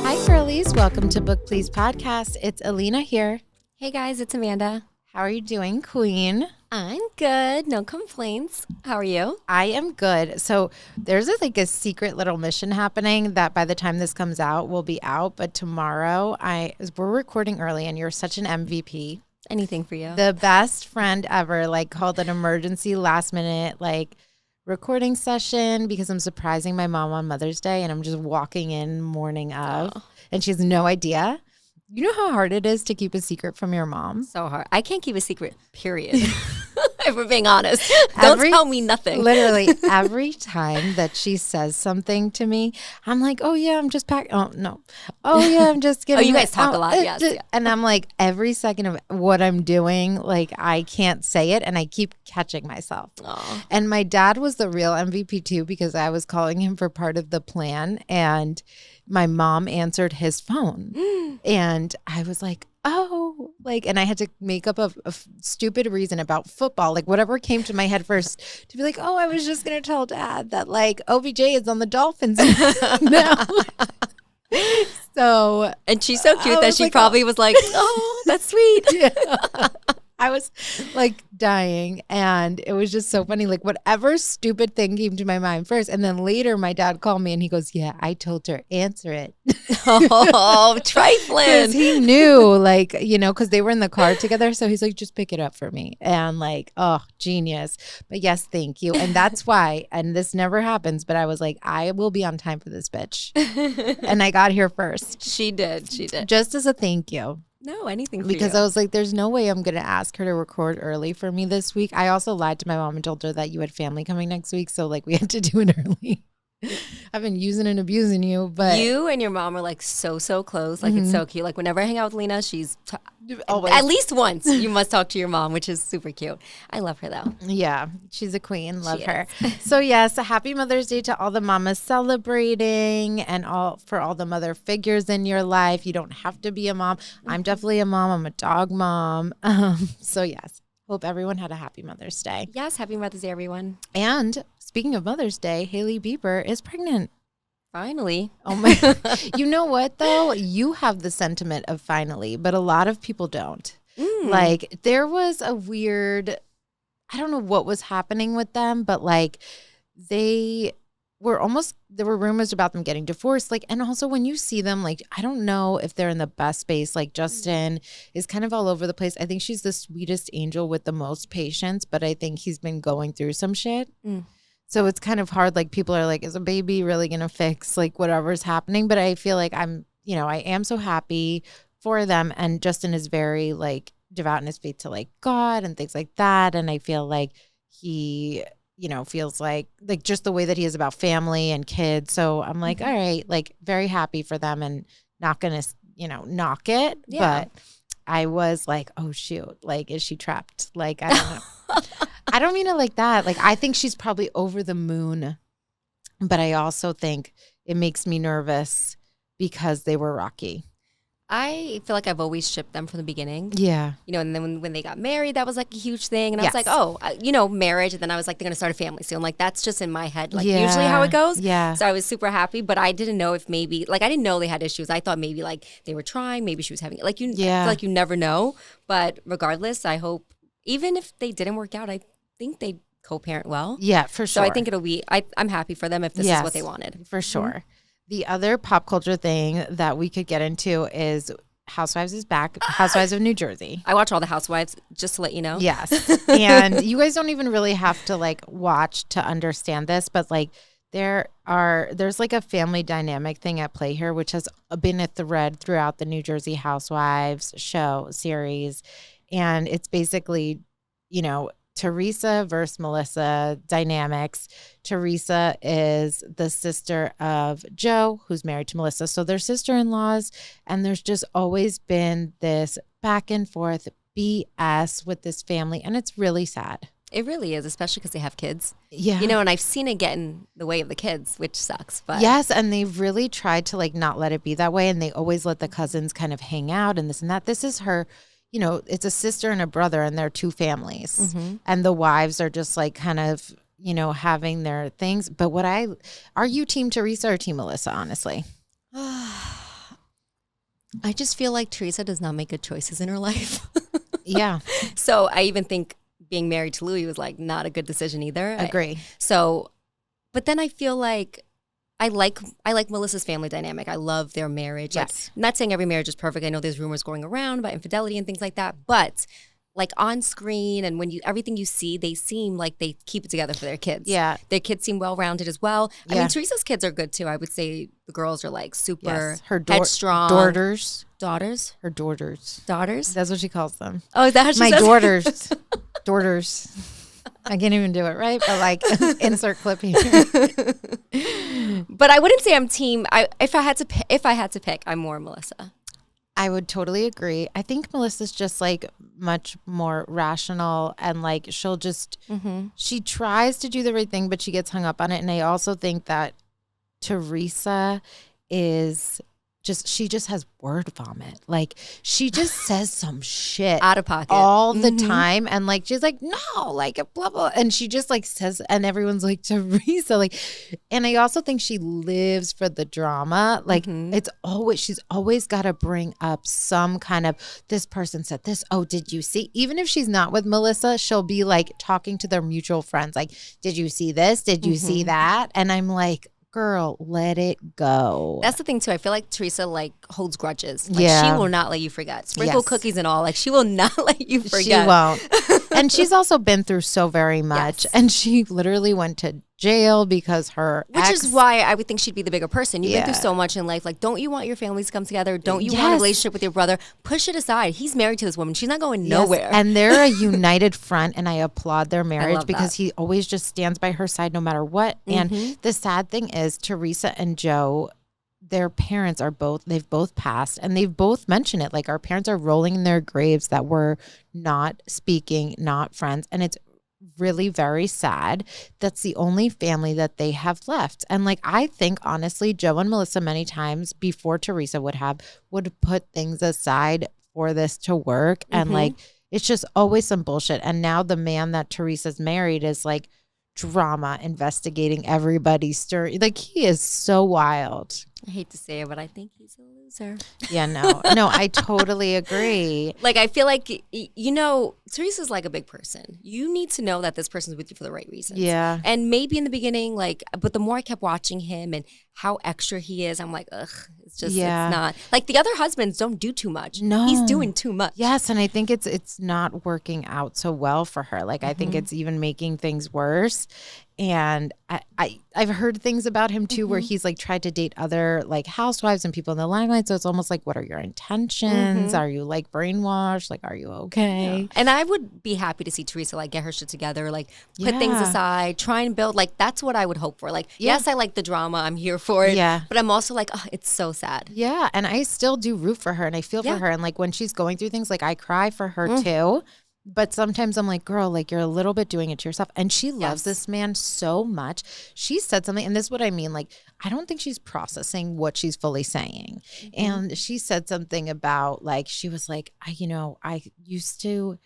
Hi, girlies. Welcome to Book Please Podcast. It's Elina here. Hey, guys. It's Amanda. How are you doing, Queen? I'm good. No complaints. How are you? I am good. So there's a secret little mission happening that by the time this comes out will be out. But tomorrow, we're recording early and you're such an MVP. Anything for you. The best friend ever, called an emergency last minute, recording session because I'm surprising my mom on Mother's Day and I'm just walking in morning of and she has no idea. You know how hard it is to keep a secret from your mom? So hard. I can't keep a secret, period. If we're being honest. Don't tell me nothing. Literally every time that she says something to me, I'm like, oh yeah, I'm just packing. Oh no. Oh yeah, I'm just getting. You guys talk a lot, yes. Yeah. And I'm like, every second of what I'm doing, I can't say it and I keep catching myself. Aww. And my dad was the real MVP too because I was calling him for part of the plan and my mom answered his phone and I was like, oh, and I had to make up a stupid reason about football, whatever came to my head first to be like, oh, I was just going to tell dad that OBJ is on the Dolphins now. So, and she's so cute that she probably was like, oh, that's sweet. Yeah. I was dying and it was just so funny. Whatever stupid thing came to my mind first. And then later my dad called me and he goes, yeah, I told her, answer it. Oh, trifling. Because he knew, because they were in the car together. So he's like, just pick it up for me. And oh, genius. But yes, thank you. And that's why, and this never happens, but I was like, I will be on time for this bitch. And I got here first. She did. Just as a thank you. No, anything for because you. I was like, there's no way I'm going to ask her to record early for me this week. I also lied to my mom and told her that you had family coming next week. So we had to do it early. I've been using and abusing you, but you and your mom are so close. It's so cute. Whenever I hang out with Lena, she's always. At least once you must talk to your mom, which is super cute. I love her though. Yeah, she's a queen. Love her. So yes, a happy Mother's Day to all the mamas celebrating and for all the mother figures in your life. You don't have to be a mom. I'm definitely a mom. I'm a dog mom. So yes, hope everyone had a happy Mother's Day. Yes, happy Mother's Day, everyone. And speaking of Mother's Day, Hailey Bieber is pregnant. Finally. Oh my. You know what though? You have the sentiment of finally, but a lot of people don't. There was a weird, I don't know what was happening with them, but there were rumors about them getting divorced. And also when you see them, I don't know if they're in the best space. Justin is kind of all over the place. I think she's the sweetest angel with the most patience, but I think he's been going through some shit. So it's kind of hard. People are like, is a baby really going to fix whatever's happening? But I feel like I am so happy for them. And Justin is very devout in his faith to God and things like that. And I feel like he, feels like just the way that he is about family and kids. So I'm all right, very happy for them and not going to, knock it. Yeah. But I was like, oh shoot, is she trapped? I don't know. I don't mean it like that. I think she's probably over the moon, but I also think it makes me nervous because they were rocky. I feel like I've always shipped them from the beginning. Yeah. And then when they got married, that was a huge thing. And I was like, oh, marriage. And then I was like, they're going to start a family soon. That's just in my head, usually how it goes. Yeah. So I was super happy, but I didn't know if maybe, I didn't know they had issues. I thought maybe they were trying, maybe she was having, I feel like you never know. But regardless, I hope, even if they didn't work out, I think they co-parent well. Yeah, for sure. So I think it'll be, I'm happy for them if this is what they wanted. For sure. Mm-hmm. The other pop culture thing that we could get into is Housewives is back. Housewives of New Jersey. I watch all the Housewives, just to let you know. Yes. And you guys don't even really have to watch to understand this, but there's a family dynamic thing at play here, which has been a thread throughout the New Jersey Housewives show series. And it's basically, Teresa versus Melissa dynamics. Teresa is the sister of Joe, who's married to Melissa. So they're sister-in-laws, and there's just always been this back and forth BS with this family, and it's really sad. It really is, especially because they have kids. Yeah. And I've seen it get in the way of the kids, which sucks. But yes, and they've really tried to not let it be that way, and they always let the cousins kind of hang out and this and that. This is her, you know, it's a sister and a brother and they're two families. And the wives are just like kind of, you know, having their things. But are you team Teresa or team Melissa, honestly? I just feel like Teresa does not make good choices in her life. Yeah. So I even think being married to Louis was like not a good decision either. Agree. But then I feel like I like Melissa's family dynamic. I love their marriage. Yes. Like, not saying every marriage is perfect. I know there's rumors going around about infidelity and things like that. But like on screen and when everything you see, they seem like they keep it together for their kids. Yeah. Their kids seem well-rounded as well. I mean, Teresa's kids are good too. I would say the girls are like super headstrong. Daughters. Her daughters. Daughters? That's what she calls them. Oh, is that how she My says daughters. Daughters. I can't even do it right, but like insert clip here. But I wouldn't say I'm team. If I had to pick, I'm more Melissa. I would totally agree. I think Melissa's just like much more rational and like she'll just she tries to do the right thing, but she gets hung up on it. And I also think that Teresa is she just has word vomit. Like she just says some shit out of pocket all the time. And like, she's like, no, like blah, blah. And she just like says, and everyone's like, Teresa, like, and I also think she lives for the drama. Like she's always got to bring up some kind of, this person said this. Oh, did you see? Even if she's not with Melissa, she'll be like talking to their mutual friends. Like, did you see this? Did you see that? And I'm like, girl, let it go. That's the thing too. I feel like Teresa like holds grudges. Like she will not let you forget. Sprinkle cookies and all. Like she will not let you forget. She won't. And she's also been through so very much. Yes. And she literally went to jail because Which is why I would think she'd be the bigger person. You've been through so much in life. Like, don't you want your families to come together? Don't you want a relationship with your brother? Push it aside. He's married to this woman. She's not going nowhere. And they're a united front, and I applaud their marriage because he always just stands by her side no matter what. And the sad thing is, Teresa and Joe, their parents they've both passed, and they've both mentioned it. Like, our parents are rolling in their graves that we're not speaking, not friends. And it's really very sad. That's the only family that they have left. And like, I think honestly, Joe and Melissa many times before Teresa would put things aside for this to work. And like, it's just always some bullshit. And now the man that Teresa's married is like drama, investigating everybody's story. Like, he is so wild. I hate to say it, but I think he's a loser. Yeah, no, I totally agree. Like, I feel like, you know, Teresa's like a big person. You need to know that this person's with you for the right reasons. Yeah. And maybe in the beginning, like, but the more I kept watching him and how extra he is, I'm like, ugh, it's just, it's not. Like, the other husbands don't do too much. No. He's doing too much. Yes, and I think it's not working out so well for her. Like, I think it's even making things worse. And I've heard things about him too, where he's like tried to date other like housewives and people in the limelight. So it's almost like, what are your intentions? Are you like brainwashed? Like, are you okay? Yeah. And I would be happy to see Teresa like get her shit together, like put things aside, try and build. Like, that's what I would hope for. Like, yes, I like the drama. I'm here for it. Yeah. But I'm also like, oh, it's so sad. Yeah. And I still do root for her and I feel for her. And like, when she's going through things, like, I cry for her too. But sometimes I'm like, girl, like, you're a little bit doing it to yourself. And she loves this man so much. She said something, and this is what I mean. Like, I don't think she's processing what she's fully saying. And she said something about, like, she was like, I used to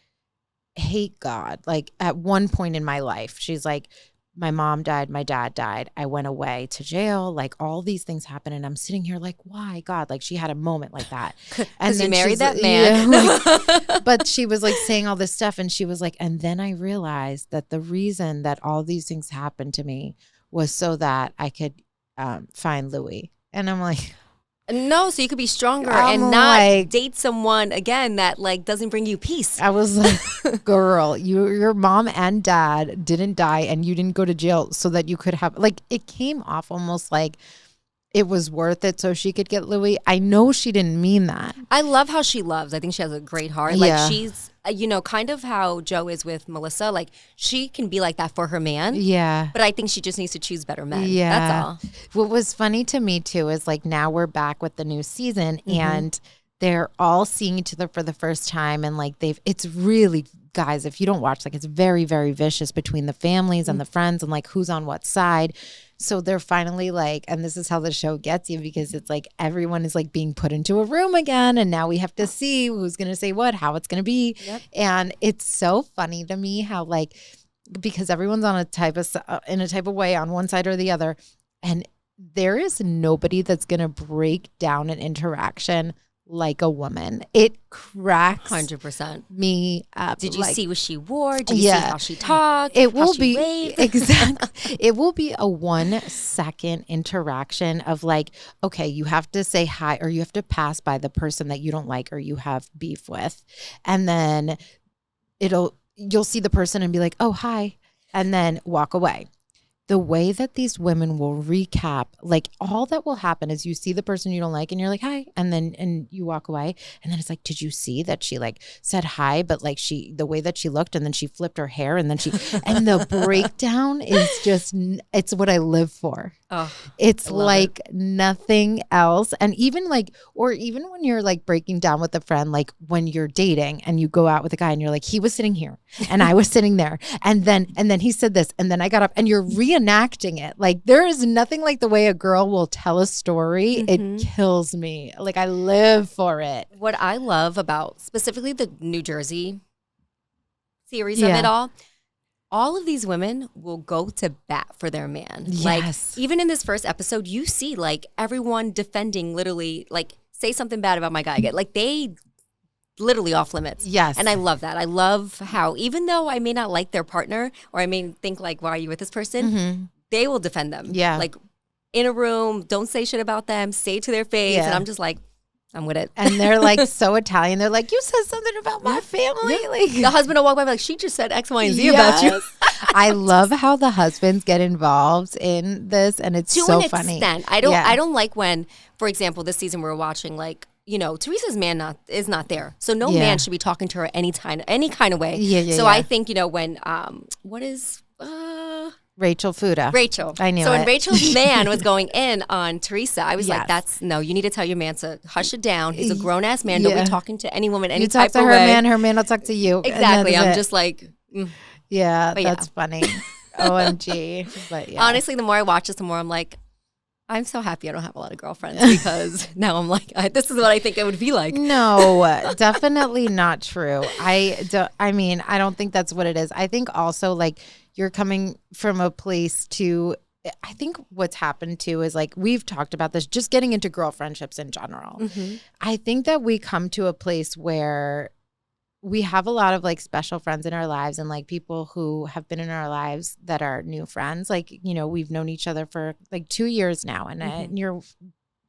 hate God. Like, at one point in my life, she's like, my mom died, my dad died, I went away to jail, like, all these things happened, and I'm sitting here like, why, God? Like, she had a moment like that. And then you married that man. But she was like saying all this stuff, and she was like, and then I realized that the reason that all these things happened to me was so that I could find Louis. And I'm like, no, so you could be stronger and not date someone again that like doesn't bring you peace. I was like, girl, your mom and dad didn't die and you didn't go to jail so that you could have, like, it came off almost like it was worth it so she could get Louis. I know she didn't mean that. I love how she loves. I think she has a great heart. Like, she's, kind of how Joe is with Melissa. Like, she can be like that for her man. Yeah. But I think she just needs to choose better men. Yeah. That's all. What was funny to me too is, like, now we're back with the new season and they're all seeing each other for the first time. And like, it's really, guys, if you don't watch, like, it's very, very vicious between the families and the friends and like who's on what side. So they're finally like, and this is how the show gets you, because it's like everyone is like being put into a room again. And now we have to see who's going to say what, how it's going to be. Yep. And it's so funny to me how like, because everyone's on in a type of way on one side or the other. And there is nobody that's going to break down an interaction like a woman. It cracks 100% me up. Did you see what she wore? Did you see how she talked? It will be exactly. It will be a 1 second interaction of like, okay, you have to say hi, or you have to pass by the person that you don't like or you have beef with, and then you'll see the person and be like, oh, hi, and then walk away. The way that these women will recap, like all that will happen is you see the person you don't like and you're like, hi. And you walk away. And then it's like, did you see that she like said hi, but like the way that she looked, and then she flipped her hair, and then and the breakdown is just, it's what I live for. Oh, it's like nothing else. And even like, or even when you're like breaking down with a friend, like when you're dating and you go out with a guy and you're like, he was sitting here and I was sitting there. And then he said this, and then I got up, and you're reenacting it. Like there is nothing like the way a girl will tell a story. Mm-hmm. It kills me. Like I live for it. What I love about specifically the New Jersey series of it all of these women will go to bat for their man. Yes. Like even in this first episode, you see like everyone defending, literally like say something bad about my guy. Like they literally off limits. Yes. And I love that. I love how even though I may not like their partner, or I may think like, why are you with this person? Mm-hmm. They will defend them. Yeah. Like in a room, don't say shit about them, say it to their face. Yeah. And I'm just like, I'm with it. And they're like so Italian. They're like, you said something about my family. Yeah. Like the husband will walk by like, she just said X, Y, and Z about you. I love how the husbands get involved in this, and it's so funny. Extent. I don't like when, for example, this season we're watching like, you know, Teresa's man is not there. So no man should be talking to her any kind of way. So I think, you know, when what is Rachel Fuda. Rachel. I knew so it. When Rachel's man was going in on Teresa, I was like, you need to tell your man to hush it down. He's a grown-ass man. Don't be talking to any woman any type of way. You talk to her man will talk to you. Exactly. I'm just like... Yeah, that's funny. OMG. But yeah. Honestly, the more I watch this, the more I'm like, I'm so happy I don't have a lot of girlfriends, because now I'm like, this is what I think it would be like. No, definitely not true. I don't think that's what it is. I think also like you're coming from a place to, I think what's happened too is like, we've talked about this, just getting into girl friendships in general. Mm-hmm. I think that we come to a place where we have a lot of like special friends in our lives, and like people who have been in our lives that are new friends. Like, you know, we've known each other for like 2 years now, and you're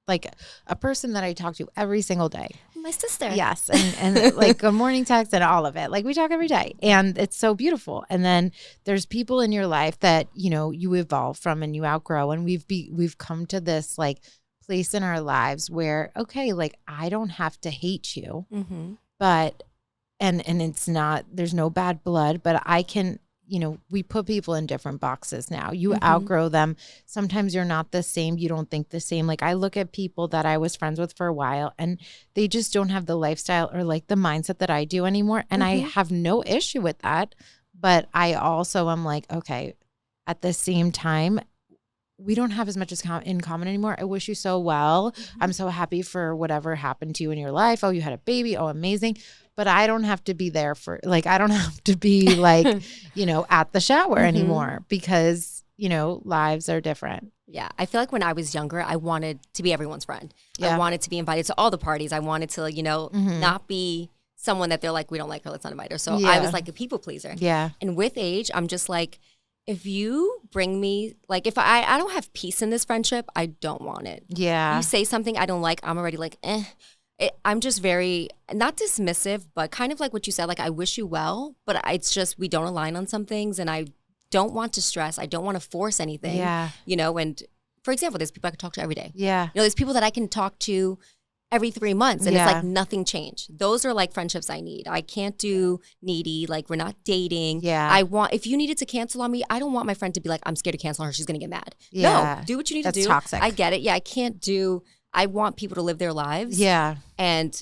like a person that I talk to every single day. My sister. Yes. And like good morning text and all of it. Like we talk every day, and it's so beautiful. And then there's people in your life that, you know, you evolve from and you outgrow. And we've come to this like place in our lives where, okay, like I don't have to hate you, but And it's not, there's no bad blood, but I can, you know, we put people in different boxes now. You outgrow them. Sometimes you're not the same. You don't think the same. Like I look at people that I was friends with for a while, and they just don't have the lifestyle or like the mindset that I do anymore. And I have no issue with that. But I also am like, okay, at the same time, we don't have as much in common anymore. I wish you so well. I'm so happy for whatever happened to you in your life. Oh, you had a baby. Oh, amazing. But I don't have to be there for, like, I don't have to be like, you know, at the shower anymore, because, you know, lives are different. Yeah. I feel like when I was younger, I wanted to be everyone's friend. Yeah. I wanted to be invited to all the parties. I wanted to, you know, not be someone that they're like, we don't like her, let's not invite her. So I was like a people pleaser. Yeah. And with age, I'm just like, if you bring me, like, if I don't have peace in this friendship, I don't want it. Yeah. You say something I don't like, I'm already like, I'm just very, not dismissive, but kind of like what you said, like, I wish you well, but it's just, we don't align on some things, and I don't want to stress. I don't want to force anything. Yeah. You know, and for example, there's people I can talk to every day. Yeah. You know, there's people that I can talk to every 3 months, and it's like nothing changed. Those are like friendships I need. I can't do needy, like we're not dating. Yeah. If you needed to cancel on me, I don't want my friend to be like, I'm scared to cancel on her, she's going to get mad. Yeah. No, do what you need to do. That's toxic. I get it. Yeah, I want people to live their lives. Yeah. And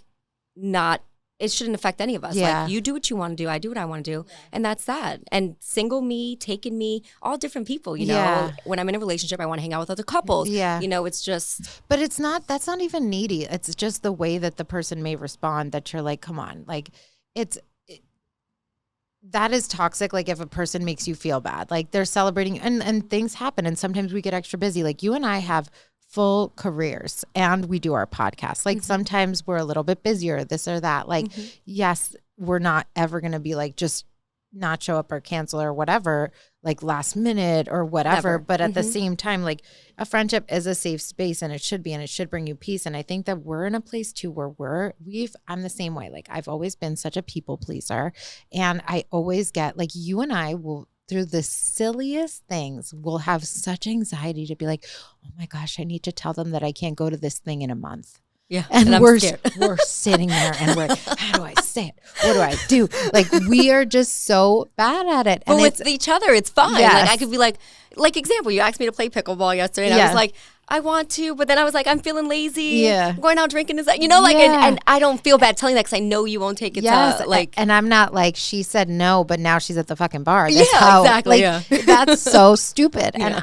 not it shouldn't affect any of us. Yeah. Like, you do what you want to do, I do what I want to do, and that's that. And single me, taken me, all different people, you know. Yeah. When I'm in a relationship, I want to hang out with other couples. Yeah. You know, it's just. But that's not even needy. It's just the way that the person may respond that you're like, come on. Like, that is toxic. Like, if a person makes you feel bad, like they're celebrating and things happen. And sometimes we get extra busy. Like, you and I have full careers and we do our podcast. Like, sometimes we're a little bit busier, this or that. Like, yes, we're not ever going to be like, just not show up or cancel or whatever, like last minute or whatever. Never. But at the same time, like, a friendship is a safe space, and it should be, and it should bring you peace. And I think that we're in a place too where I'm the same way. Like, I've always been such a people pleaser, and I always get like, you and I will, through the silliest things, we'll have such anxiety to be like, oh my gosh, I need to tell them that I can't go to this thing in a month. Yeah, and we're sitting there and we're, how do I say it? What do I do? Like, we are just so bad at it. But with each other, it's fine. Yes. Like, I could be like example, you asked me to play pickleball yesterday, and I was like, I want to, but then I was like, I'm feeling lazy. Yeah. I'm going out drinking, you know, like, and I don't feel bad telling that because I know you won't take it to, like. And I'm not like, she said no, but now she's at the fucking bar. That's exactly. Like, that's so stupid. And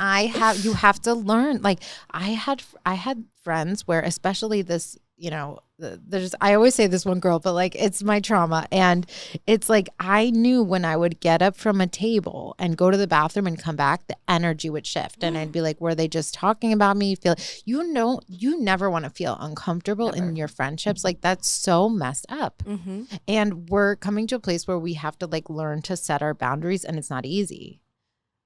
you have to learn. Like, I had friends where, especially this, you know, I always say this one girl, but like, it's my trauma. And it's like, I knew when I would get up from a table and go to the bathroom and come back, the energy would shift. And I'd be like, were they just talking about me? You never want to feel uncomfortable in your friendships. Like, that's so messed up. And we're coming to a place where we have to like learn to set our boundaries, and it's not easy.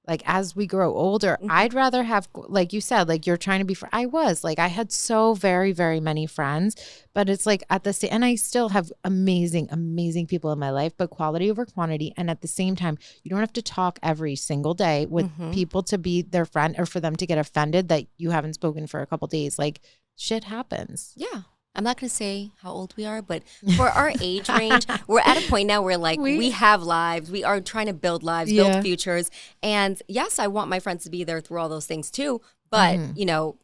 Like, as we grow older, I'd rather have, like you said, like, you're trying to be, I had so very, very many friends, but it's like at the same, and I still have amazing, amazing people in my life, but quality over quantity. And at the same time, you don't have to talk every single day with people to be their friend, or for them to get offended that you haven't spoken for a couple days. Like, shit happens. Yeah. I'm not going to say how old we are, but for our age range, we're at a point now where, like, we have lives. We are trying to build lives, build futures. And yes, I want my friends to be there through all those things too. But, you know,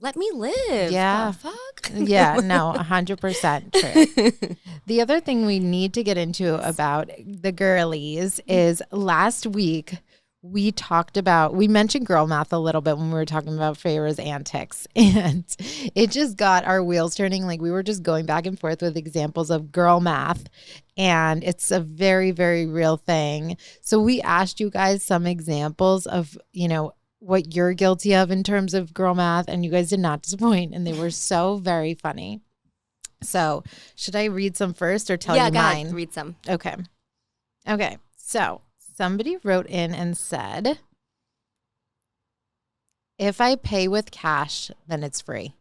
let me live. Yeah. Fuck. Yeah, no, 100% true. The other thing we need to get into about the girlies is last week, we mentioned girl math a little bit when we were talking about Farrah's antics, and it just got our wheels turning. Like, we were just going back and forth with examples of girl math, and it's a very, very real thing. So we asked you guys some examples of, you know, what you're guilty of in terms of girl math, and you guys did not disappoint, and they were so very funny. So should I read some first or tell you mine? Yeah, go ahead, read some. Okay. So somebody wrote in and said, if I pay with cash, then it's free.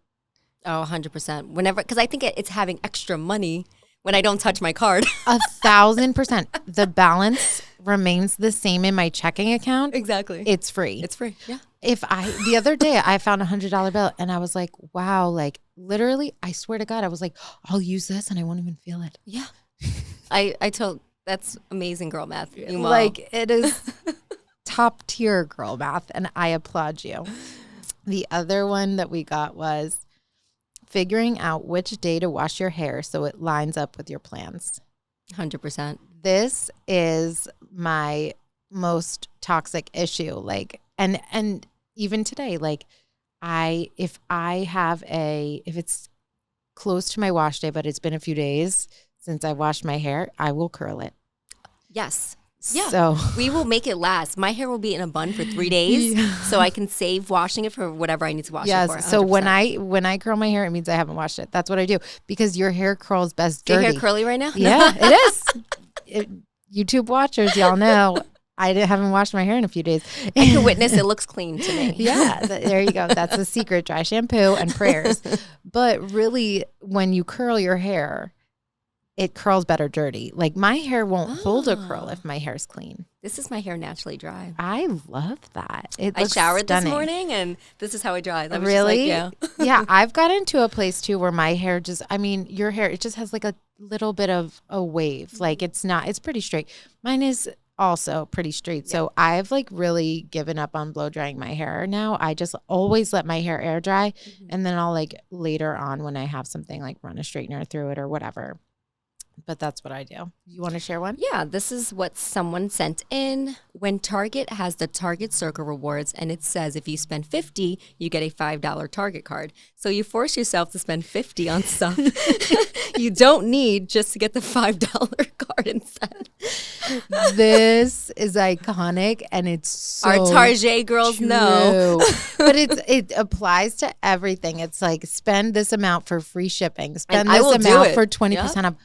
Oh, 100%. Whenever, because I think it's having extra money when I don't touch my card. 1,000%. The balance remains the same in my checking account. Exactly. It's free. It's free. Yeah. The other day I found $100 bill and I was like, wow, like, literally, I swear to God, I was like, I'll use this and I won't even feel it. Yeah. That's amazing girl math. Like, it is top tier girl math, and I applaud you. The other one that we got was figuring out which day to wash your hair so it lines up with your plans. 100%. This is my most toxic issue. Like, and even today, like, if it's close to my wash day, but it's been a few days since I washed my hair, I will curl it. Yes. Yeah. So we will make it last. My hair will be in a bun for 3 days, so I can save washing it for whatever I need to wash it for. 100%. So when I curl my hair, it means I haven't washed it. That's what I do, because your hair curls best dirty. Your hair curly right now? Yeah, it is. YouTube watchers, y'all know I haven't washed my hair in a few days. I can witness it looks clean to me. Yeah, there you go. That's the secret: dry shampoo and prayers. But really, when you curl your hair, it curls better dirty. Like, my hair won't hold a curl if my hair's clean. This is my hair naturally dry. I love that. I showered this morning, and this is how it dries. I was really? Just like, yeah, I've gotten to a place too where my hair your hair, it just has like a little bit of a wave. Like, it's pretty straight. Mine is also pretty straight. Yeah. So I've like really given up on blow drying my hair now. I just always let my hair air dry, and then I'll, like, later on when I have something, like, run a straightener through it or whatever. but that's what I do. You want to share one? Yeah, this is what someone sent in. When Target has the Target Circle rewards and it says if you spend $50, you get a $5 Target card. So you force yourself to spend $50 on stuff you don't need just to get the $5 card instead. This is iconic, and it's so our Target girls true. know. But it applies to everything. It's like spend this amount for free shipping. Spend And this amount for 20% yep. off.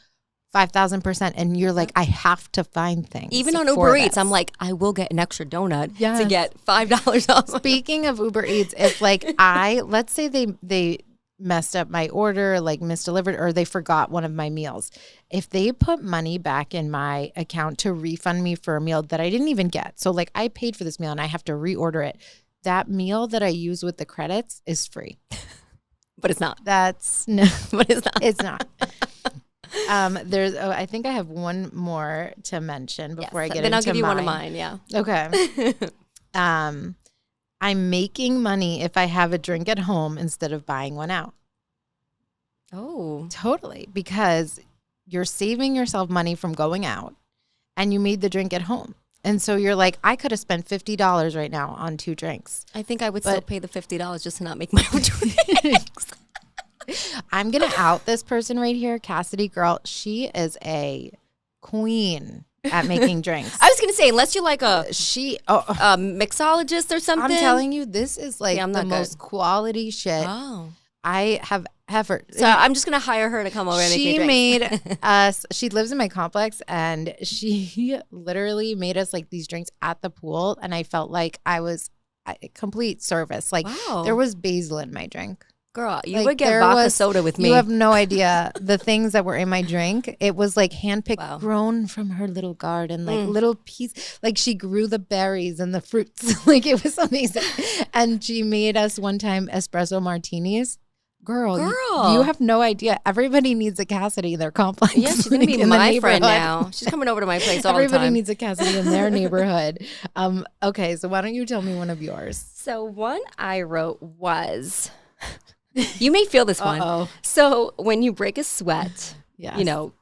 5,000%, and you're like, I have to find things. Even on Uber Eats, I'm like, I will get an extra donut to get $5 off. Speaking of Uber Eats, if like let's say they messed up my order, like misdelivered, or they forgot one of my meals. If they put money back in my account to refund me for a meal that I didn't even get, so like I paid for this meal and I have to reorder it, that meal that I use with the credits is free. But it's not. That's no, but it's not. It's not. I think I have one more to mention before I get into mine. Then I'll give you one of mine. Yeah. Okay. I'm making money if I have a drink at home instead of buying one out. Oh, totally. Because you're saving yourself money from going out, and you made the drink at home. And so you're like, I could have spent $50 right now on 2 drinks. I think I would still pay the $50 just to not make my own drinks. I'm going to out this person right here, Cassidy girl. She is a queen at making drinks. I was going to say, unless you're like a mixologist or something. I'm telling you, this is like the most quality shit I have ever. So I'm just going to hire her to come over and make me drinks. She made us, she lives in my complex, and she literally made us like these drinks at the pool. And I felt like I was complete service. Like there was basil in my drink. Girl, you would get vodka soda with me. You have no idea the things that were in my drink. It was like handpicked, grown from her little garden, like little piece. Like she grew the berries and the fruits. Like it was amazing. And she made us one time espresso martinis. Girl. You have no idea. Everybody needs a Cassidy in their complex. Yeah, she's gonna be my friend now. She's coming over to my place all the time. Everybody needs a Cassidy in their neighborhood. Okay, so why don't you tell me one of yours? So one I wrote was. You may feel this one. So when you break a sweat, you know,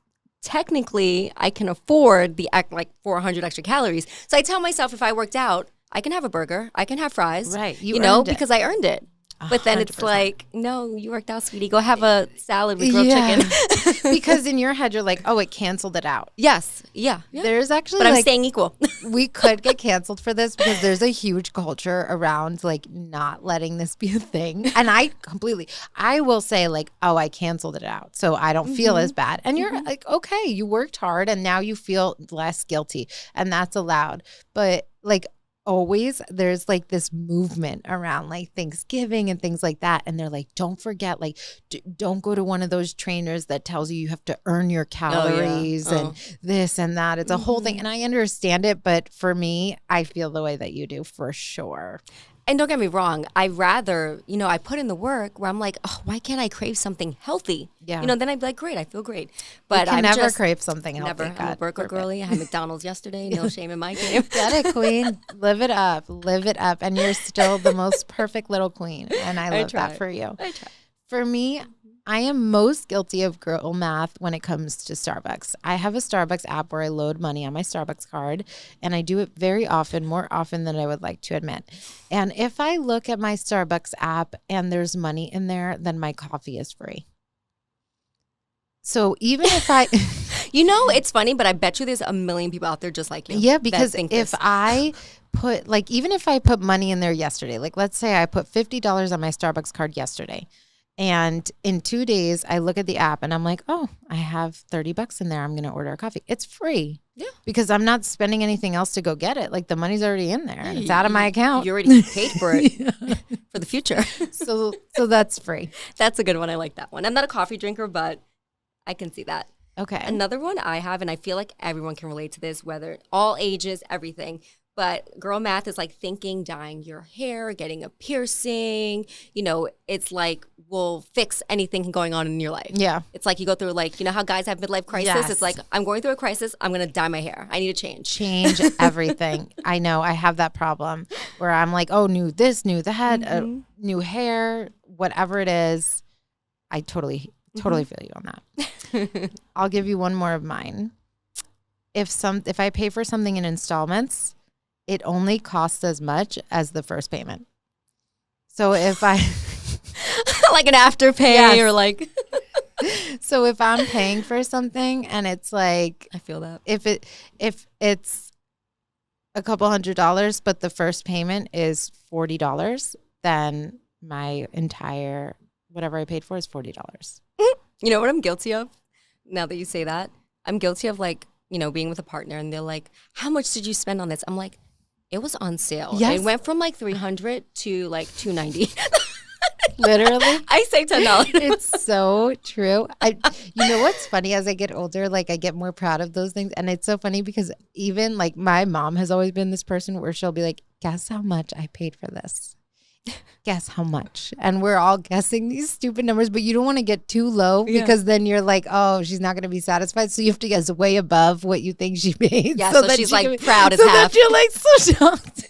technically I can afford the like 400 extra calories. So I tell myself if I worked out, I can have a burger, I can have fries, right? You know, because I earned it. But then 100%. It's like, no, you worked out, sweetie. Go have a salad with grilled chicken. Because in your head, you're like, oh, it canceled it out. Yes. Yeah. There's actually, but I'm staying equal. We could get canceled for this because there's a huge culture around like not letting this be a thing. And I will say like, oh, I canceled it out, so I don't feel as bad. And you're like, okay, you worked hard and now you feel less guilty, and that's allowed. But like, always there's like this movement around like Thanksgiving and things like that, and they're like, don't forget, like don't go to one of those trainers that tells you have to earn your calories and this and that. It's a whole thing, and I understand it, but for me, I feel the way that you do for sure. And don't get me wrong, I rather, you know, I put in the work where I'm like, oh, why can't I crave something healthy? Yeah. You know, then I'd be like, great, I feel great. But I never crave something healthy. Never. I'm a burger girly. I had McDonald's yesterday. No shame in my game. Get it, queen. Live it up. Live it up. And you're still the most perfect little queen. And I love that for you. I try. For me, I am most guilty of girl math when it comes to Starbucks. I have a Starbucks app where I load money on my Starbucks card, and I do it very often, more often than I would like to admit. And if I look at my Starbucks app and there's money in there, then my coffee is free. So even if I... You know, it's funny, but I bet you there's a million people out there just like you. Yeah, because if I put, like, even if I put money in there yesterday, like let's say I put $50 on my Starbucks card yesterday, and in 2 days, I look at the app and I'm like, oh, I have $30 in there. I'm going to order a coffee. It's free. Yeah. Because I'm not spending anything else to go get it. Like the money's already in there. It's out of my account. You already paid for it for the future. So that's free. That's a good one. I like that one. I'm not a coffee drinker, but I can see that. Okay. Another one I have, and I feel like everyone can relate to this, whether all ages, everything. But girl math is like thinking dyeing your hair, getting a piercing. You know, it's like will fix anything going on in your life. Yeah. It's like you go through like, you know how guys have midlife crisis? Yes. It's like, I'm going through a crisis. I'm going to dye my hair. I need a change. Change everything. I know. I have that problem where I'm like, oh, new this, new that, new hair, whatever it is. I totally feel you on that. I'll give you one more of mine. If I pay for something in installments, it only costs as much as the first payment. So if I like an afterpay or like so if I'm paying for something and it's like, I feel that. If it's a couple $100, but the first payment is $40, then my entire whatever I paid for is $40. You know what I'm guilty of? Now that you say that, I'm guilty of like, you know, being with a partner and they're like, how much did you spend on this? I'm like, it was on sale. Yes. It went from like $300 to like $290. Literally. I saved $10. It's so true. You know what's funny? As I get older, like I get more proud of those things. And it's so funny because even like my mom has always been this person where she'll be like, guess how much I paid for this? Guess how much? And we're all guessing these stupid numbers, but you don't want to get too low because then you're like, oh, she's not going to be satisfied. So you have to guess way above what you think she paid. Yeah, so she's like proud as so half. So that you're like so shocked.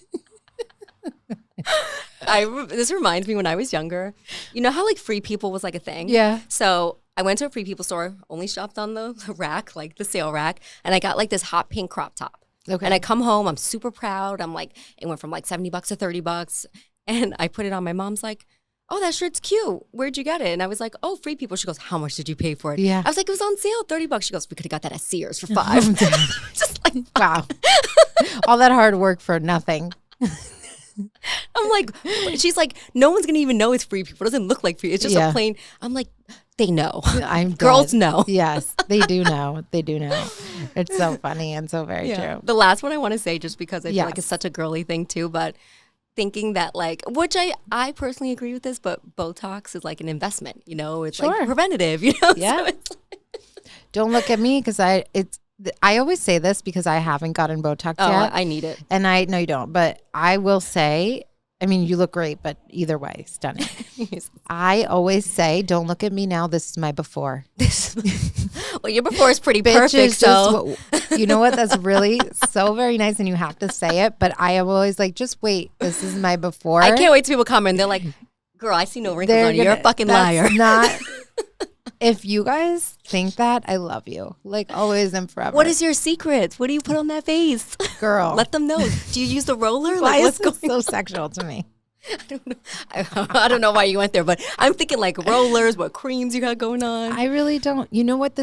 This reminds me when I was younger. You know how like Free People was like a thing? Yeah. So I went to a Free People store, only shopped on the rack, like the sale rack, and I got like this hot pink crop top. Okay. And I come home, I'm super proud. I'm like, it went from like $70 to $30. And I put it on. My mom's like, oh, that shirt's cute. Where'd you get it? And I was like, oh, Free People. She goes, how much did you pay for it? Yeah. I was like, it was on sale, $30. She goes, we could have got that at Sears for $5. Just like, wow. All that hard work for nothing. I'm like, she's like, no one's going to even know it's Free People. It doesn't look like free. It's just a plain. I'm like, they know. Girls know. Yes, they do know. They do know. It's so funny and so very true. The last one I want to say, just because I feel like it's such a girly thing too, but thinking that like, which I personally agree with this, but Botox is like an investment, you know, it's like preventative, you know? Yeah. So it's Don't look at me because I always say this because I haven't gotten Botox yet. I need it. And no, you don't. But I will say, I mean, you look great, but either way, stunning. I always say, don't look at me now. This is my before. Well, your before is pretty perfect. So you know what? That's really so very nice. And you have to say it. But I am always like, just wait. This is my before. I can't wait till people come and they're like, girl, I see no wrinkles on you. You're a fucking liar. If you guys think that, I love you. Like always and forever. What is your secret? What do you put on that face? Girl. Let them know. Do you use the roller? Why is this so sexual to me? I don't know. I don't know why you went there, but I'm thinking like rollers, what creams you got going on. I really don't. You know what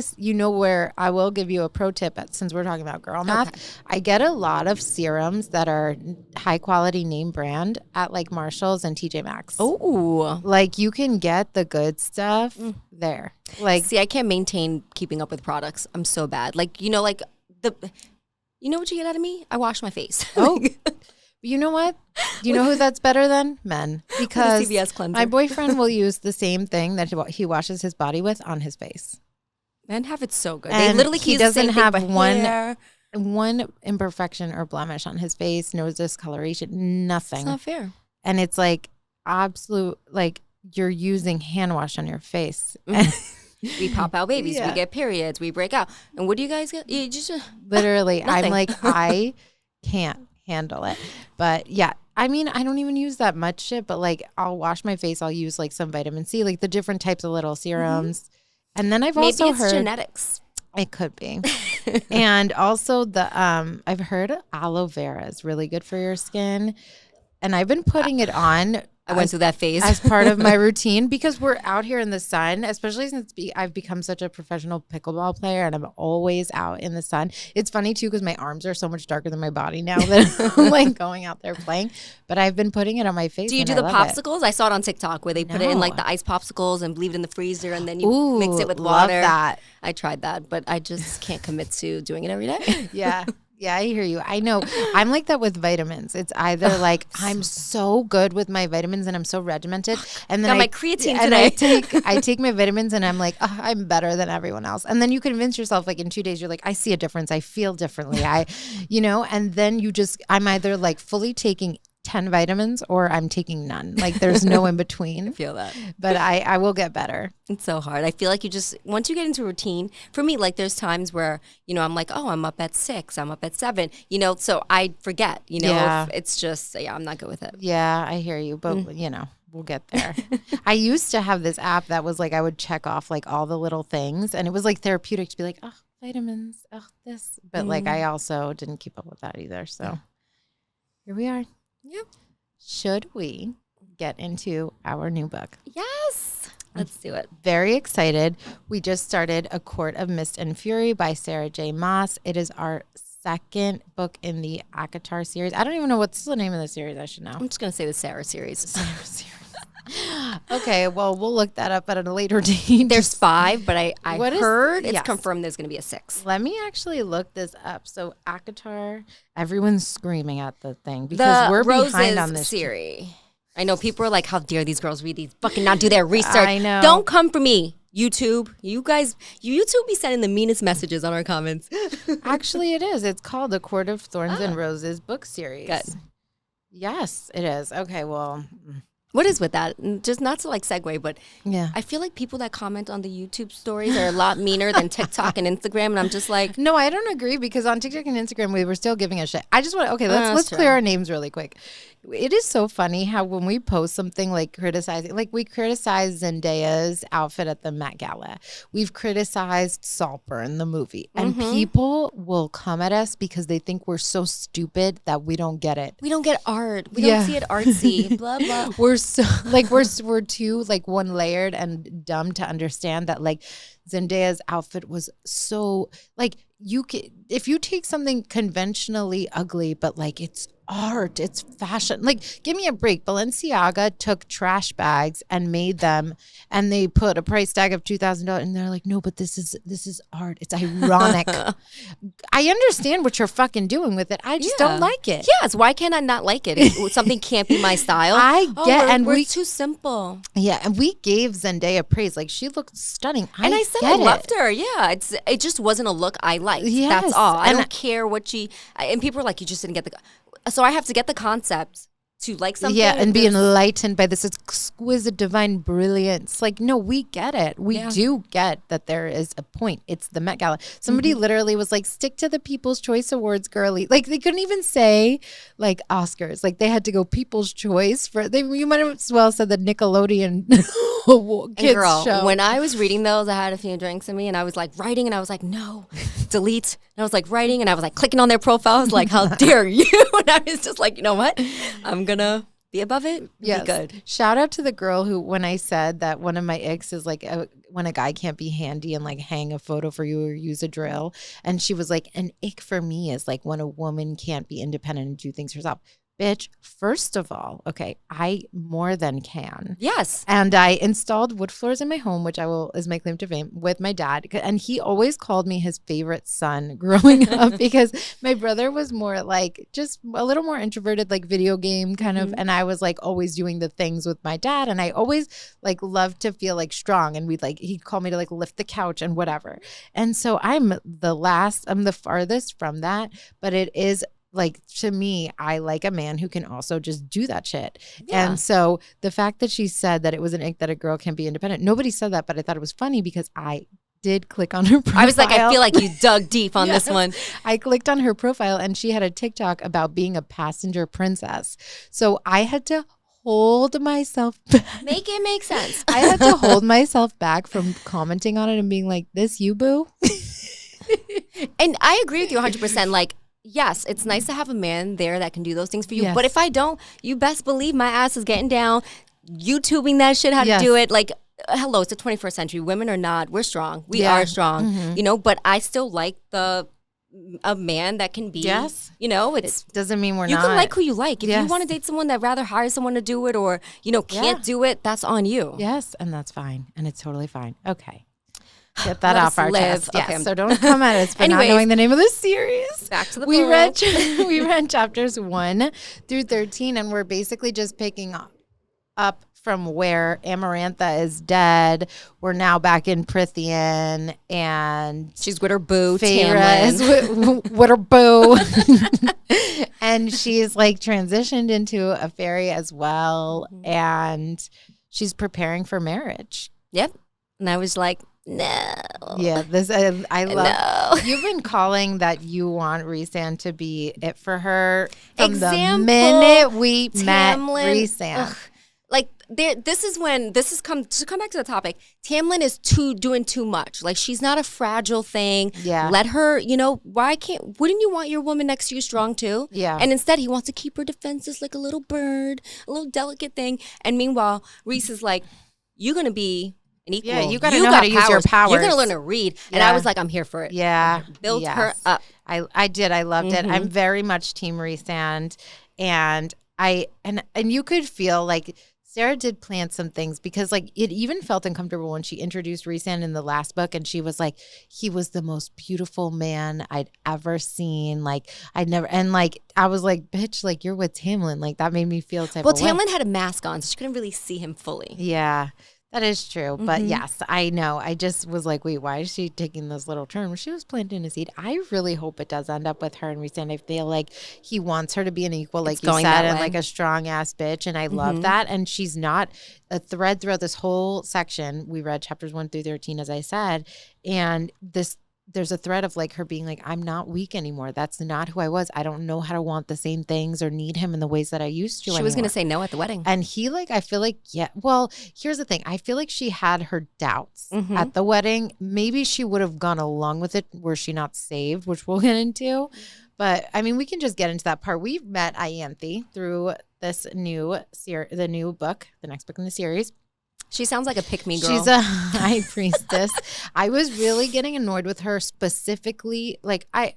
where I will give you a pro tip since we're talking about girl math. Okay. I get a lot of serums that are high quality name brand at like Marshall's and TJ Maxx. Oh. Like you can get the good stuff there. Like, see, I can't maintain keeping up with products. I'm so bad. Like, you know, like you know what you get out of me? I wash my face. Oh. You know what? Do you know who that's better than? Men. Because CVS cleanser. My boyfriend will use the same thing that he washes his body with on his face. Men have it so good. And they literally he doesn't have one imperfection or blemish on his face, no discoloration, nothing. It's not fair. And it's like absolute, like you're using hand wash on your face. We pop out babies. We get periods. We break out. And what do you guys get? You just literally, I'm like, I can't handle it. But yeah, I mean, I don't even use that much shit, but like I'll wash my face, I'll use like some vitamin C, like the different types of little serums. And then I've also heard genetics. It could be. And also I've heard aloe vera is really good for your skin. And I've been putting it on. I went through that phase as part of my routine because we're out here in the sun, especially since I've become such a professional pickleball player and I'm always out in the sun. It's funny too because my arms are so much darker than my body now that I'm like going out there playing. But I've been putting it on my face. Do you do the popsicles? I saw it on TikTok where they put it in like the ice popsicles and leave it in the freezer and then you mix it with water. Love that. I tried that, but I just can't commit to doing it every day. Yeah. Yeah, I hear you. I know. I'm like that with vitamins. It's either like I'm so good with my vitamins and I'm so regimented, and then got my creatine today. I take my vitamins and I'm like, oh, I'm better than everyone else. And then you convince yourself like in 2 days you're like, I see a difference. I feel differently. And then I'm either like fully taking 10 vitamins or I'm taking none. Like there's no in between. I feel that. But I will get better. It's so hard. I feel like you just, once you get into a routine, for me, like there's times where, you know, I'm like, oh, I'm up at 6, I'm up at 7, you know, so I forget, you know, if it's just, I'm not good with it. Yeah, I hear you. But, you know, We'll get there. I used to have this app that was like I would check off like all the little things, and it was like therapeutic to be like, oh, vitamins, oh, this. But like I also didn't keep up with that either. So here we are. Yep. Should we get into our new book? Yes. Let's do it. Very excited. We just started A Court of Mist and Fury by Sarah J. Maas. It is our second book in the ACOTAR series. I don't even know what's the name of the series. I should know. I'm just going to say the Sarah series. Sarah series. Okay, well, we'll look that up at a later date. There's 5, but I heard it's confirmed there's going to be a 6. Let me actually look this up. So ACOTAR, everyone's screaming at the thing because we're behind on this series. I know people are like, how dare these girls read these fucking not do their research. I know. Don't come for me, YouTube. You guys, YouTube be sending the meanest messages on our comments. Actually, it is. It's called The Court of Thorns and Roses book series. Good. Yes, it is. Okay, well. What is with that? Just not to like segue, but yeah, I feel like people that comment on the YouTube stories are a lot meaner than TikTok and Instagram, and I'm just like, no, I don't agree because on TikTok and Instagram we were still giving a shit. I just want let's clear our names really quick. It is so funny how when we post something like criticizing, like we criticized Zendaya's outfit at the Met Gala, we've criticized Saltburn the movie, and people will come at us because they think we're so stupid that we don't get it. We don't get art. We don't see it artsy. Blah blah. We're so like we're too like one layered and dumb to understand that like Zendaya's outfit was so like if you take something conventionally ugly but like it's art, it's fashion, like give me a break. Balenciaga took trash bags and made them, and they put a price tag of $2,000 and they're like, no, but this is art, it's ironic. I understand what you're fucking doing with it, I just don't like it. Yes, why can't I not like it? Something can't be my style. We're too simple. Yeah, and we gave Zendaya praise, like she looked stunning. I said I loved her. Yeah, it just wasn't a look I liked. Yes. That's all. I don't care what and people are like, you just didn't get so I have to get the concept to like something. Yeah, and be enlightened by this exquisite divine brilliance. Like, no, we get it. We do get that there is a point. It's the Met Gala. Somebody literally was like, stick to the People's Choice Awards, girly. Like, they couldn't even say, like, Oscars. Like, they had to go People's Choice. You might as well said the Nickelodeon kids show. When I was reading those, I had a few drinks in me, and I was, like, writing, and I was like, no, delete. And I was, like, writing, and I was, like, clicking on their profiles, like, how dare you? And I was just like, you know what? I'm gonna be above it. Yes. Be good. Shout out to the girl who, when I said that one of my icks is like when a guy can't be handy and like hang a photo for you or use a drill, and she was like, an ick for me is like when a woman can't be independent and do things herself. Bitch, first of all, okay, I more than can. Yes. And I installed wood floors in my home, which is my claim to fame, with my dad. And he always called me his favorite son growing up because my brother was more like just a little more introverted, like video game kind of. And I was like always doing the things with my dad. And I always like loved to feel like strong. And he'd call me to like lift the couch and whatever. And so I'm the farthest from that. But it is like, to me, I like a man who can also just do that shit. Yeah. And so the fact that she said that it was an ick that a girl can be independent, nobody said that, but I thought it was funny because I did click on her profile. I was like, I feel like you dug deep on this one. I clicked on her profile and she had a TikTok about being a passenger princess. So I had to hold myself back. Make it make sense. I had to hold myself back from commenting on it and being like, this you, boo? And I agree with you 100%. Like, yes, it's nice to have a man there that can do those things for you. Yes. But if I don't, you best believe my ass is getting down, YouTubing that shit, how to do it. Like, hello, it's the 21st century. Women are not. We're strong. We are strong, you know, but I still like a man that can be, you know, it doesn't mean you can like who you like. If you want to date someone that rather hire someone to do it or, you know, can't do it, that's on you. Yes, and that's fine. And it's totally fine. Okay. Get that off our chest. Okay, yes, so don't come at us for not knowing the name of this series. Back to the we read chapters 1 through 13, and we're basically just picking up from where Amarantha is dead. We're now back in Prithian, and she's with her boo, Feyre is with her boo. And she's like transitioned into a fairy as well, and she's preparing for marriage. Yep. And I was like, no. Yeah, this I love. No. You've been calling that you want Rhysand to be it for her from the minute we met Rhysand. Like, this is to come back to the topic. Tamlin is doing too much. Like, she's not a fragile thing. Yeah. Let her, wouldn't you want your woman next to you strong too? Yeah. And instead he wants to keep her defenses like a little bird, a little delicate thing. And meanwhile, Reese is like, you're going to be an equal. Yeah, you got to know how to use your powers. You're going to learn to read. And I was like, I'm here for it. Yeah. Built her up. I did. I loved it. I'm very much Team Rhysand. And you could feel like Sarah did plant some things, because like it even felt uncomfortable when she introduced Rhysand in the last book, and she was like, he was the most beautiful man I'd ever seen. Like I was like, bitch, like you're with Tamlin. Like that made me feel type of way. Well, Tamlin had a mask on, so she couldn't really see him fully. Yeah. That is true. But yes, I know. I just was like, wait, why is she taking this little turn? Well, she was planting a seed. I really hope it does end up with her and Rhysand. I feel like he wants her to be an equal, like you said, and like a strong ass bitch. And I love that. And she's not a thread throughout this whole section. We read chapters 1 through 13, as I said. And there's a thread of like her being like, I'm not weak anymore. That's not who I was. I don't know how to want the same things or need him in the ways that I used to. She was going to say no at the wedding. And he like, I feel like, yeah, well, here's the thing. I feel like she had her doubts at the wedding. Maybe she would have gone along with it were she not saved, which we'll get into. But I mean, we can just get into that part. We've met Ianthe through this the new book, the next book in the series. She sounds like a pick-me girl. She's a high priestess. I was really getting annoyed with her specifically. Like, I,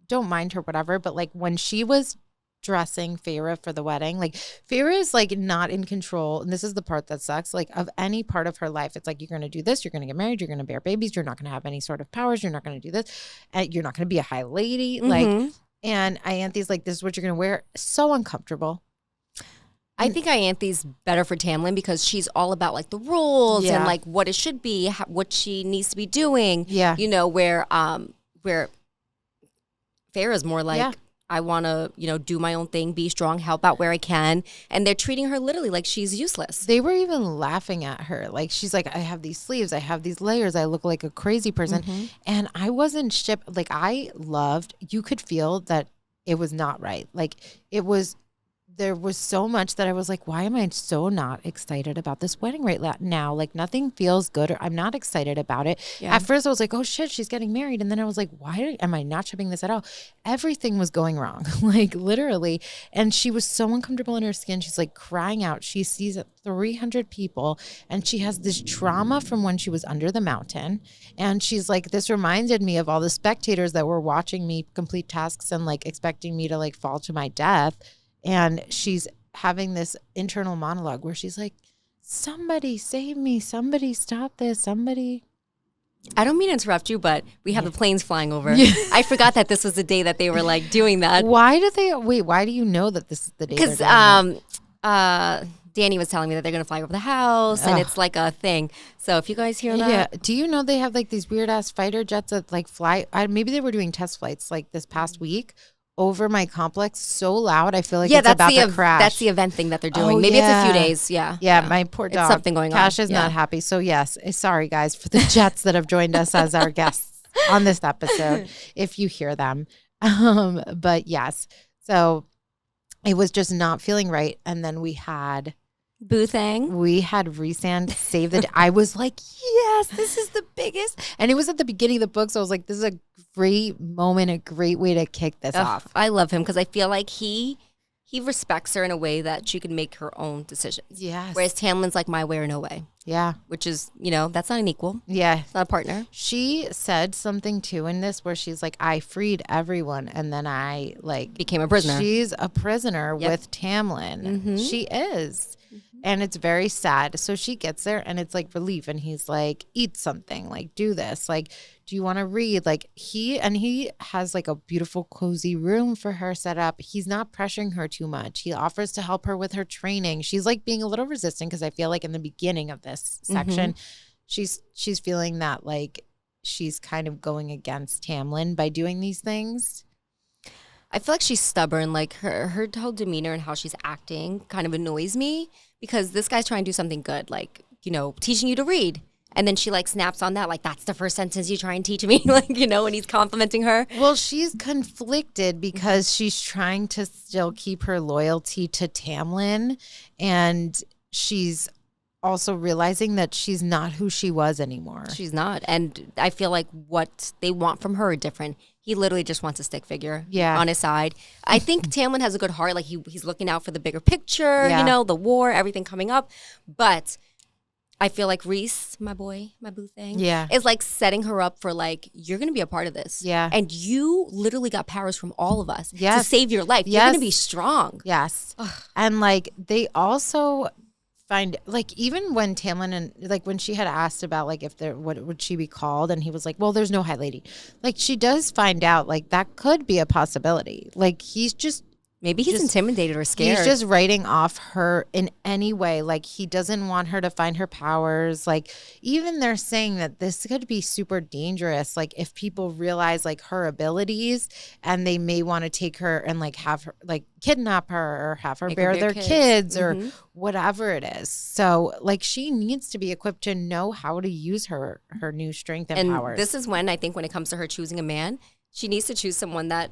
don't mind her, whatever. But like when she was dressing Feyre for the wedding, like Feyre is like not in control. And this is the part that sucks, like of any part of her life. It's like, you're going to do this. You're going to get married. You're going to bear babies. You're not going to have any sort of powers. You're not going to do this. And you're not going to be a high lady. Like, and Ianthe's like, this is what you're going to wear. So uncomfortable. I think Ianthe's better for Tamlin because she's all about like the rules and like what it should be, what she needs to be doing. Yeah, where Feyre's more like, I want to do my own thing, be strong, help out where I can, and they're treating her literally like she's useless. They were even laughing at her, like she's like, I have these sleeves, I have these layers, I look like a crazy person, and I wasn't like you could feel that it was not right, like it was. There was so much that I was like, why am I so not excited about this wedding right now? Like nothing feels good, or I'm not excited about it. Yeah. At first I was like, oh shit, she's getting married. And then I was like, why am I not shipping this at all? Everything was going wrong, like literally. And she was so uncomfortable in her skin. She's like crying out. She sees 300 people and she has this trauma from when she was under the mountain. And she's like, this reminded me of all the spectators that were watching me complete tasks and like expecting me to like fall to my death. And she's having this internal monologue where she's like, somebody save me. Somebody stop this. Somebody. I don't mean to interrupt you, but we have the planes flying over. I forgot that this was the day that they were like doing that. Why do you know that this is the day? Because Danny was telling me that they're going to fly over the house and it's like a thing. So if you guys hear that. Yeah. Do you know they have like these weird ass fighter jets that like fly? Maybe they were doing test flights like this past week. Over my complex, so loud. I feel like it's about to crash. That's the event thing that they're doing. Maybe it's a few days. Yeah. My poor dog. It's something going on. Cash is not happy. So yes, sorry guys for the jets that have joined us as our guests on this episode, if you hear them. But yes, so it was just not feeling right. And then we had Boothang. We had Rhysand save the day. I was like, yes, this is the biggest. And it was at the beginning of the book. So I was like, this is a great moment, a great way to kick this off. I love him because I feel like he respects her in a way that she can make her own decisions. Yes. Whereas Tamlin's like, my way or no way. Yeah. Which is, that's not an equal. Yeah. It's not a partner. She said something too in this where she's like, I freed everyone. And then I became a prisoner. She's a prisoner with Tamlin. Mm-hmm. She is. And it's very sad. So she gets there and it's like relief. And he's like, eat something, like do this. Like, do you want to read? Like he has like a beautiful cozy room for her set up. He's not pressuring her too much. He offers to help her with her training. She's like being a little resistant because I feel like in the beginning of this section, she's feeling that like she's kind of going against Tamlin by doing these things. I feel like she's stubborn. Like her whole demeanor and how she's acting kind of annoys me because this guy's trying to do something good, like, teaching you to read. And then she like snaps on that, like, that's the first sentence you try and teach me, like, when he's complimenting her. Well, she's conflicted because she's trying to still keep her loyalty to Tamlin. And she's also realizing that she's not who she was anymore. She's not. And I feel like what they want from her are different. He literally just wants a stick figure on his side. I think Tamlin has a good heart. Like he's looking out for the bigger picture, you know, the war, everything coming up. But I feel like Reese, my boy, my boo thing, is like setting her up for like, you're going to be a part of this. Yeah. And you literally got powers from all of us to save your life. You're going to be strong. Yes. And like they also find, like, even when Tamlin and like when she had asked about like if there what would she be called, and he was like, well, there's no High Lady. Like she does find out like that could be a possibility. Like he's just maybe he's intimidated or scared. He's just writing off her in any way. Like he doesn't want her to find her powers. Like even they're saying that this could be super dangerous. Like if people realize like her abilities, and they may want to take her and like have her like kidnap her or have her bear their kids or whatever it is. So like she needs to be equipped to know how to use her new strength and powers. This is when I think when it comes to her choosing a man, she needs to choose someone that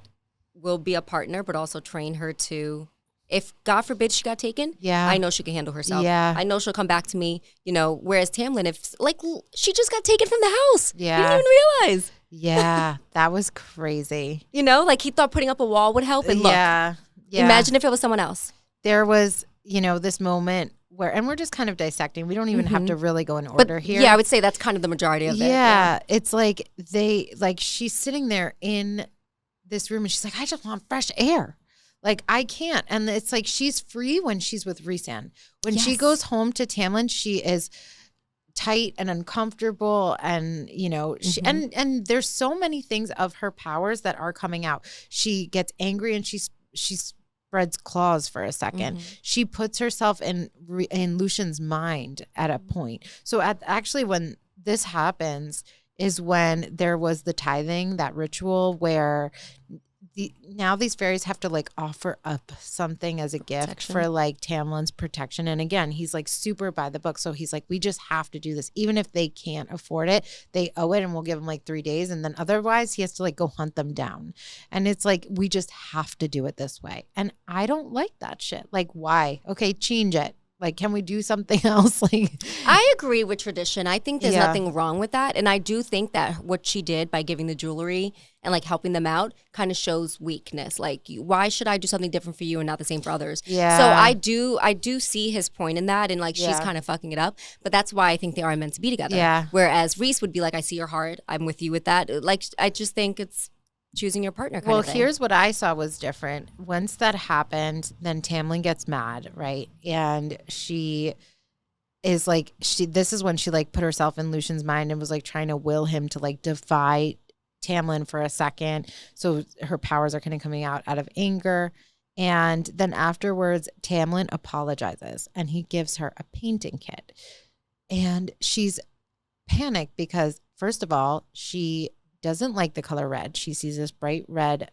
will be a partner, but also train her to, if God forbid she got taken, I know she can handle herself. Yeah. I know she'll come back to me, you know, whereas Tamlin, if like she just got taken from the house. Yeah. He didn't even realize. Yeah. That was crazy. You know, like he thought putting up a wall would help, and look. Yeah. Imagine if it was someone else. There was, you know, this moment where, and we're just kind of dissecting. We don't even have to really go in order here. Yeah, I would say that's kind of the majority of it. Yeah. It's like she's sitting there in this room and she's like, I just want fresh air. Like I can't. And it's like she's free when she's with Rhysand. When she goes home to Tamlin, she is tight and uncomfortable, and you know, she, and there's so many things of her powers that are coming out. She gets angry and she spreads claws for a second. She puts herself in Lucian's mind at a point. So actually when this happens is when there was the tithing, that ritual where now these fairies have to like offer up something as a gift for like Tamlin's protection. And again, he's like super by the book. So he's like, we just have to do this. Even if they can't afford it, they owe it, and we'll give him like 3 days. And then otherwise he has to like go hunt them down. And it's like, we just have to do it this way. And I don't like that shit. Like, why? Okay, change it. Like, can we do something else? Like, I agree with tradition. I think there's nothing wrong with that. And I do think that what she did by giving the jewelry and like helping them out kind of shows weakness. Like, why should I do something different for you and not the same for others? Yeah. So I do see his point in that, and like she's kind of fucking it up. But that's why I think they are meant to be together. Yeah. Whereas Rhys would be like, I see your heart. I'm with you with that. Like, I just think it's choosing your partner kind of thing. Well, here's what I saw was different. Once that happened, then Tamlin gets mad, right? And she is like, this is when she like put herself in Lucian's mind and was like trying to will him to like defy Tamlin for a second. So her powers are kind of coming out of anger. And then afterwards, Tamlin apologizes and he gives her a painting kit. And she's panicked because, first of all, she doesn't like the color red. She sees this bright red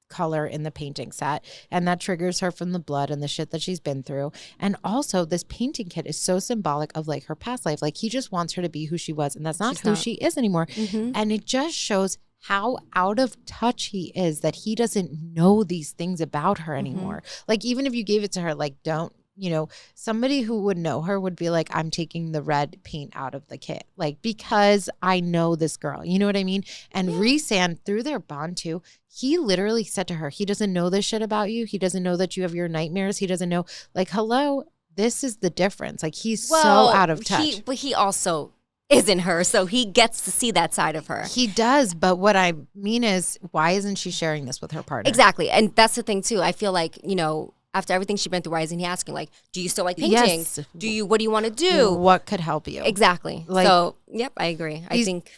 color in the painting set, and that triggers her from the blood and the shit that she's been through. And also this painting kit is so symbolic of like her past life. Like he just wants her to be who she was, and that's not who she is anymore. And it just shows how out of touch he is, that he doesn't know these things about her anymore. Like even if you gave it to her, like don't, you know, somebody who would know her would be like, I'm taking the red paint out of the kit, like, because I know this girl, you know what I mean? And Rhysand, through their bond too, he literally said to her, he doesn't know this shit about you. He doesn't know that you have your nightmares. He doesn't know, like, hello, this is the difference. Like he's so out of touch. But he also isn't her, so he gets to see that side of her. He does, but what I mean is, why isn't she sharing this with her partner? Exactly, and that's the thing too. I feel like, you know, after everything she's been through, why isn't he asking, like, do you still like painting? Yes. What do you want to do? What could help you? Exactly. Like, so, yep, I agree. I think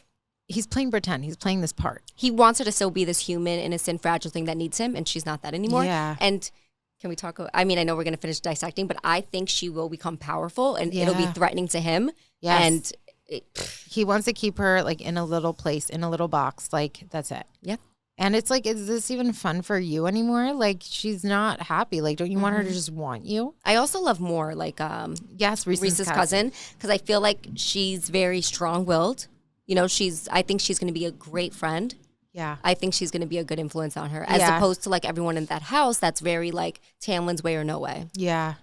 he's playing pretend. He's playing this part. He wants her to still be this human, innocent, fragile thing that needs him, and she's not that anymore. Yeah. And can we talk? I mean, I know we're going to finish dissecting, but I think she will become powerful, and it'll be threatening to him. Yes. And he wants to keep her like in a little place, in a little box. Like, that's it. Yep. And it's like, is this even fun for you anymore? Like, she's not happy. Like, don't you want her to just want you? I also love more like Rhys's cousin, because I feel like she's very strong-willed. You know, I think she's going to be a great friend. Yeah. I think she's going to be a good influence on her, as opposed to like everyone in that house that's very like Tamlin's way or no way. Yeah.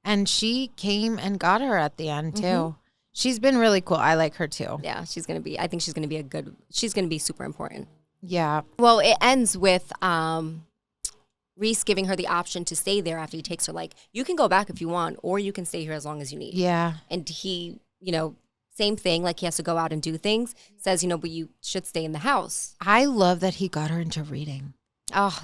And she came and got her at the end too. She's been really cool. I like her too. Yeah, I think she's gonna be she's gonna be super important. Yeah. Well, it ends with Reese giving her the option to stay there after he takes her. Like, you can go back if you want, or you can stay here as long as you need. Yeah. And he, same thing, like he has to go out and do things, says, but you should stay in the house. I love that he got her into reading. Oh,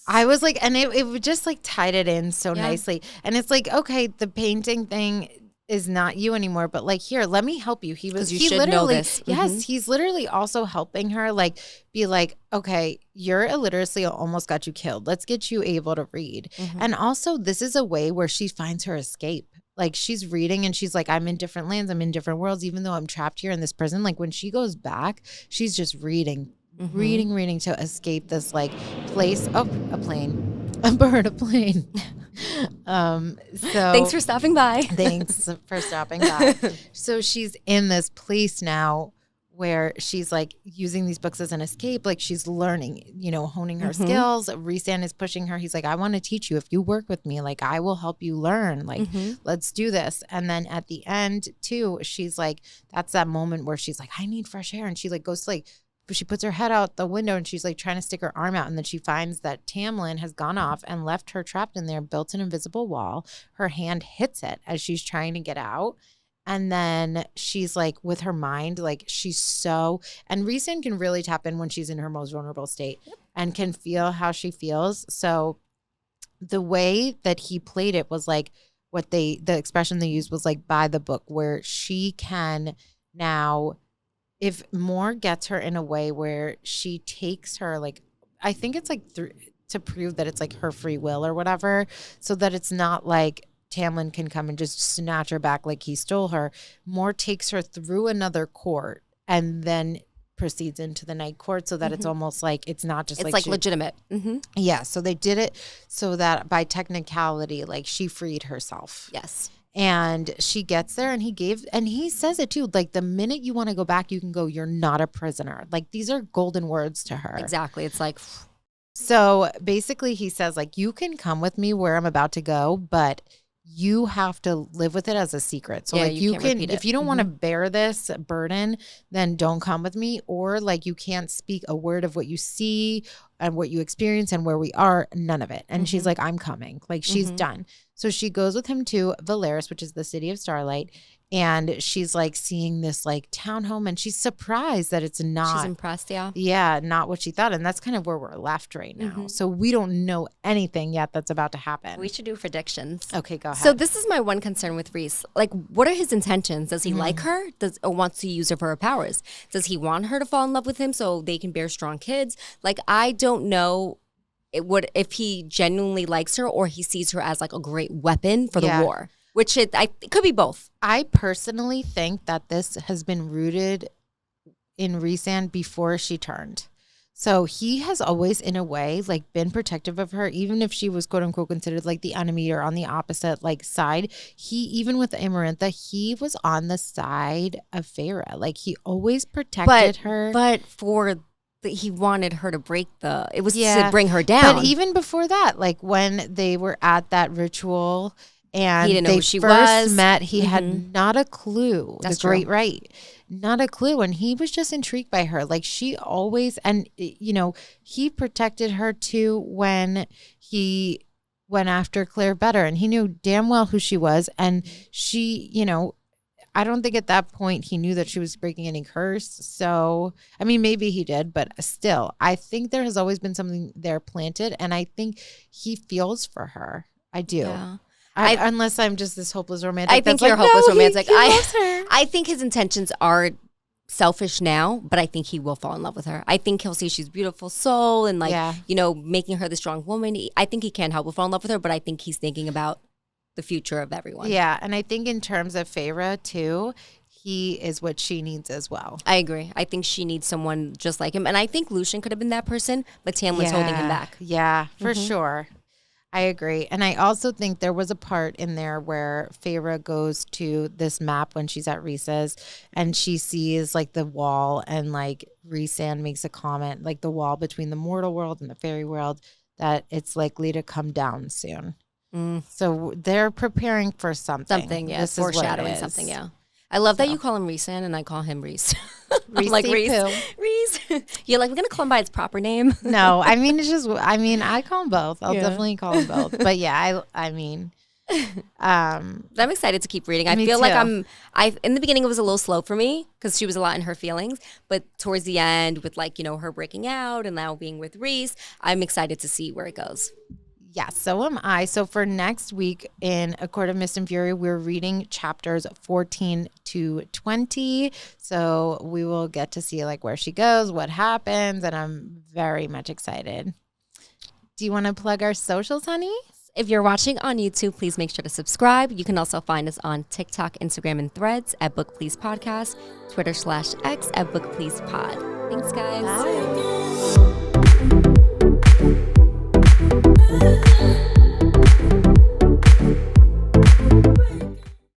I was like, and it just like tied it in so nicely. And it's like, okay, the painting thing is not you anymore, but like, here, let me help you. He should know this. Yes, he's literally also helping her, like, be like, okay, your illiteracy almost got you killed. Let's get you able to read. And also, this is a way where she finds her escape. Like, she's reading and she's like, I'm in different lands, I'm in different worlds, even though I'm trapped here in this prison. Like, when she goes back, she's just reading to escape this like place. Oh, a plane, a bird, a plane. So thanks for stopping by. Thanks for stopping by. So she's in this place now where she's like using these books as an escape. Like, she's learning, honing her skills. Rhysand is pushing her. He's like, I want to teach you. If you work with me, like, I will help you learn. Like, let's do this. And then at the end too, she's like, that's that moment where she's like, I need fresh air. And she like goes to like, she puts her head out the window and she's like trying to stick her arm out. And then she finds that Tamlin has gone off and left her trapped in there, built an invisible wall. Her hand hits it as she's trying to get out. And then she's like, with her mind, like, and Rhysand can really tap in when she's in her most vulnerable state and can feel how she feels. So the way that he played it was like the expression they used was like by the book, where she can now, if Moore gets her in a way where she takes her, like, I think it's like to prove that it's like her free will or whatever, so that it's not like Tamlin can come and just snatch her back like he stole her. Moore takes her through another court and then proceeds into the night court, so that it's almost like it's not just it's like legitimate. Yeah, so they did it so that by technicality, like, she freed herself. Yes. And she gets there and he says it too. Like, the minute you want to go back, you can go. You're not a prisoner. Like, these are golden words to her. Exactly. It's like, so basically he says, like, you can come with me where I'm about to go, but you have to live with it as a secret. So like, you can, if you don't want to bear this burden, then don't come with me. Or like, you can't speak a word of what you see and what you experience and where we are, none of it. And she's like, I'm coming. Like, she's done. So she goes with him to Valeris, which is the city of Starlight. And she's like seeing this like townhome, and she's surprised that it's not. She's impressed, yeah. Yeah, not what she thought. And that's kind of where we're left right now. So we don't know anything yet that's about to happen. We should do predictions. Okay, go ahead. So this is my one concern with Rhys. Like, what are his intentions? Does he like her? Or wants to use her for her powers? Does he want her to fall in love with him so they can bear strong kids? Like, I don't know if he genuinely likes her or he sees her as like a great weapon for the war. Which it could be both. I personally think that this has been rooted in Rhysand before she turned. So he has always, in a way, like, been protective of her, even if she was quote unquote considered like the enemy or on the opposite like side. He, even with Amarantha, he was on the side of Feyre. Like, he always protected her. But he wanted her to break it was to bring her down. But even before that, like when they were at that ritual and he didn't know they who she first was. met, he had not a clue. That's the great right. Not a clue. And he was just intrigued by her. Like, she always, and he protected her too when he went after Claire Better, and he knew damn well who she was. And she, I don't think at that point he knew that she was breaking any curse. So, I mean, maybe he did, but still, I think there has always been something there planted. And I think he feels for her. I do. Yeah. Unless I'm just this hopeless romantic. I think you're like, hopeless romantic. He loves her. I think his intentions are selfish now, but I think he will fall in love with her. I think he'll see she's a beautiful soul and making her the strong woman. I think he can help but fall in love with her, but I think he's thinking about the future of everyone. Yeah, and I think in terms of Feyre too, he is what she needs as well. I agree. I think she needs someone just like him, and I think Lucien could have been that person, but Tamlin's holding him back. Yeah, for sure. I agree. And I also think there was a part in there where Feyre goes to this map when she's at Rhys's and she sees like the wall, and like Rhysand makes a comment, like the wall between the mortal world and the fairy world, that it's likely to come down soon. So they're preparing for something. Something, yeah. This is what it Foreshadowing is. something, yeah. I love that you call him Reese and I call him Reese. I'm Reese like Reese. poo. Reese. You're like, we're going to call him by its proper name. No, I mean, it's just, I mean, I call them both. I'll definitely call them both. But yeah, I mean. I'm excited to keep reading. I Me feel like too. in the beginning it was a little slow for me because she was a lot in her feelings. But towards the end with like, her breaking out and now being with Reese, I'm excited to see where it goes. Yeah, so am I. So for next week in A Court of Mist and Fury, we're reading chapters 14 to 20. So we will get to see like where she goes, what happens, and I'm very much excited. Do you want to plug our socials, honey? If you're watching on YouTube, please make sure to subscribe. You can also find us on TikTok, Instagram, and Threads at Book Please Podcast, Twitter/X at Book Please Pod. Thanks, guys. Bye.